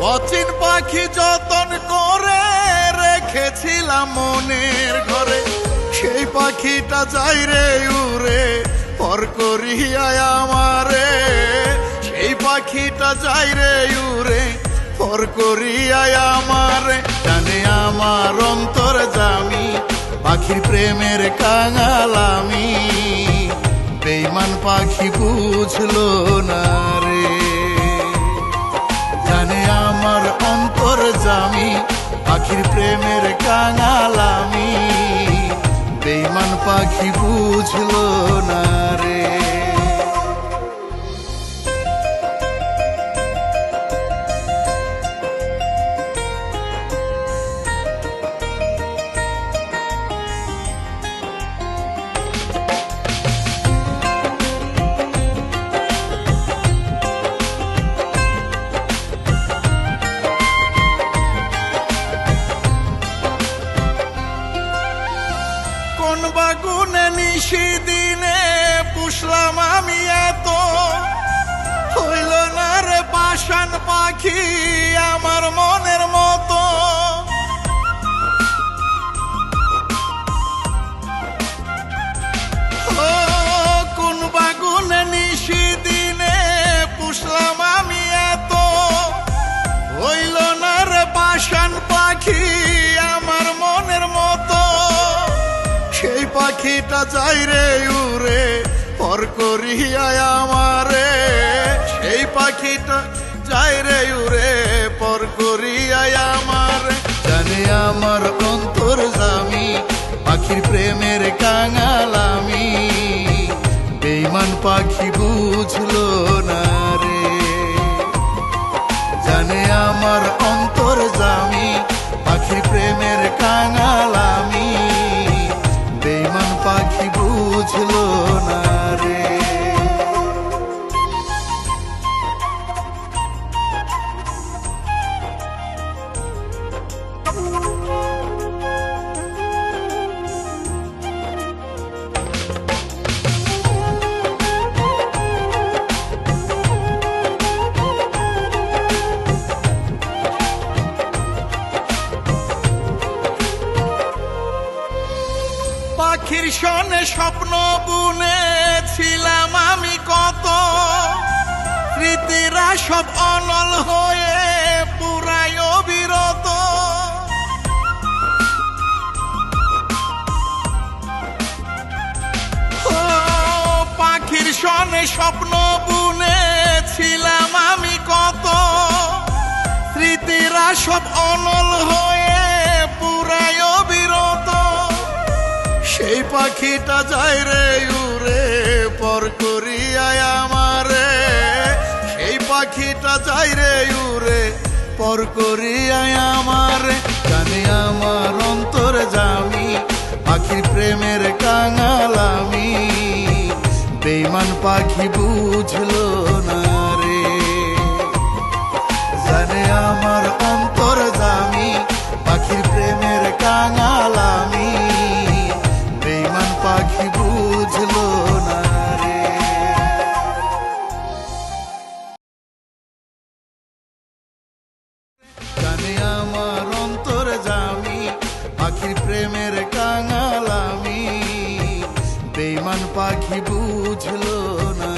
অচিন পাখি যতন করে রেখেছিলাম মনের ঘরে, সেই পাখিটা যাই রে উড়ে পর করিয়া আমারে। সেই পাখিটা যাই রে উড়ে পর করিয়া আমারে। জানে আমার অন্তর জামি পাখির প্রেমের কাঙাল আমি, বেঈমান পাখি বুঝলো না রে। জানে আমার অন্তর জামি পাখির প্রেমের কাঙাল আমি, বেঈমান পাখি বুঝলো না রে। কোন বাগুনে নিশি দিনে পুষলাম আমি এত, হইল না রে পাষাণ পাখি আমার মনের মতো। ও কোন বাগুনে নিশি দিনে পুষলাম আমি এত, হইল না রে পাষাণ পাখি আমার মনের মতো। সেই পাখিটা যাই রে উড়ে পর করিয়া আমারে। সেই পাখিটা যাই রে উড়ে পর করিয়া আমারে। জানে আমার অন্তর জামি পাখির প্রেমের কাঙাল আমি, বেঈমান পাখি বুঝলো না রে। জানে আমার অন্তর জামি পাখির প্রেমের কাঙাল আমি, বেঈমান পাখি বুঝলো না রে। পাখির সনে স্বপ্ন বুনেছিলাম আমি কত, স্মৃতিরা সব অনল হয়ে পুরাই অবিরত। ও পাখির সনে স্বপ্ন বুনেছিলাম আমি কত, স্মৃতিরা সব অনল হয়ে পুরাই অবিরত। সেই পাখিটা যাই রে উড়ে পর করিয়া আমারে। সেই পাখিটা যাই রে উড়ে পর করিয়া আমারে। জানে আমার অন্তর জামি পাখির প্রেমের কাঙাল আমি, বেঈমান পাখি বুঝলো না রে। জানে আমার অন্তর জামি পাখির প্রেমের কাঙাল আমি, বেঈমান পাখি বুঝলো না রে। জানে আমার অন্তর জামি পাখির প্রেমের কাঙাল আমি, বেঈমান পাখি বুঝলো না।